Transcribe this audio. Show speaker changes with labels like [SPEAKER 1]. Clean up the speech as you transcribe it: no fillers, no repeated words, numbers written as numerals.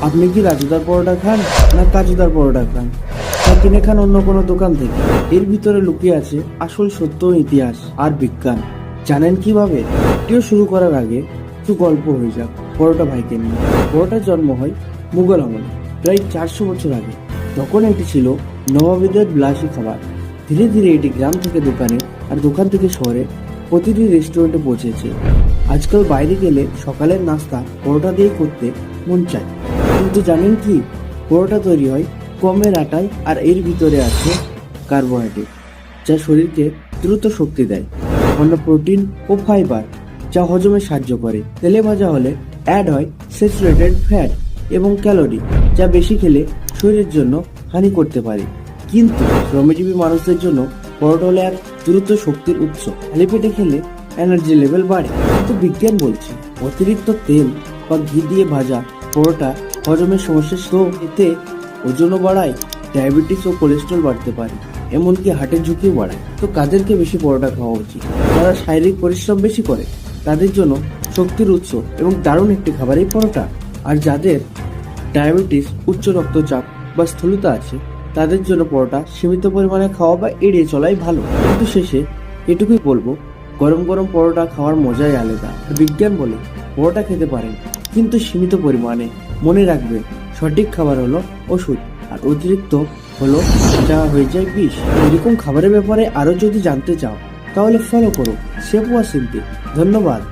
[SPEAKER 1] আপনি কি রাজুদার পরোটা খান না কাজুদার পরোটা খান, না কিনে খান অন্য কোনো দোকান থেকে? এর ভিতরে লুকিয়ে আছে আসল সত্য, ইতিহাস আর বিজ্ঞান। জানেন কিভাবে? ভিডিও শুরু করার আগে একটু গল্প হয়ে যাক পরোটা ভাইকে নিয়ে। পরোটার জন্ম হয় মুঘল আমলে, প্রায় 400 বছর আগে। তখন এটি ছিল নবাবীদের বিলাসী খাবার। ধীরে ধীরে এটি গ্রাম থেকে দোকানে, আর দোকান থেকে শহরে প্রতিটি রেস্টুরেন্টে পৌঁছেছে। আজকাল বাইরে গেলে সকালের নাস্তা পরোটা দিয়ে করতে মন চায়, কিন্তু জানেন কি? পরোটা তৈরি হয় গমের আটায়, আর এর ভিতরে আছে কার্বোহাইড্রেট, যা শরীরকে দ্রুত শক্তি দেয়, অন্য প্রোটিন ও ফাইবার, যা হজমে সাহায্য করে। তেলে ভাজা হলে অ্যাড হয় স্যাচুরেটেড ফ্যাট এবং ক্যালোরি, যা বেশি খেলে শরীরের জন্য হানি করতে পারে। কিন্তু শ্রমজীবী মানুষদের জন্য পরোটা হলো এক দ্রুত শক্তির উৎস। খালি পেটে খেলে এনার্জি লেভেল বাড়ে, কিন্তু বিজ্ঞান বলছে অতিরিক্ত তেল বা ঘি দিয়ে ভাজা পরোটা হজমের সমস্যা, তো এতে ওজনও বাড়ায়, ডায়াবেটিস ও কোলেস্ট্রল বাড়তে পারে, এমনকি হার্টের ঝুঁকিও বাড়ায়। তো কাদেরকে বেশি পরোটা খাওয়া উচিত? যারা শারীরিক পরিশ্রম বেশি করে, তাদের জন্য শক্তির উৎস এবং দারুণ একটি খাবার এই পরোটা। আর যাদের ডায়াবেটিস, উচ্চ রক্তচাপ বা স্থূলতা আছে, তাদের জন্য পরোটা সীমিত পরিমাণে খাওয়া বা এড়িয়ে চলাই ভালো। কিন্তু শেষে এটুকুই বলবো, গরম গরম পরোটা খাওয়ার মজাই আলাদা। বিজ্ঞান বলে পরোটা খেতে পারেন, কিন্তু সীমিত পরিমাণে। মনে রাখবেন, সঠিক খাবার হলো ওষুধ, আর অতিরিক্ত হলো যা হয়ে যায় বিষ। এরকম খাবারের ব্যাপারে আরো যদি জানতে চাও, তাহলে ফলো করো শেফ ওয়াসিমকে। ধন্যবাদ।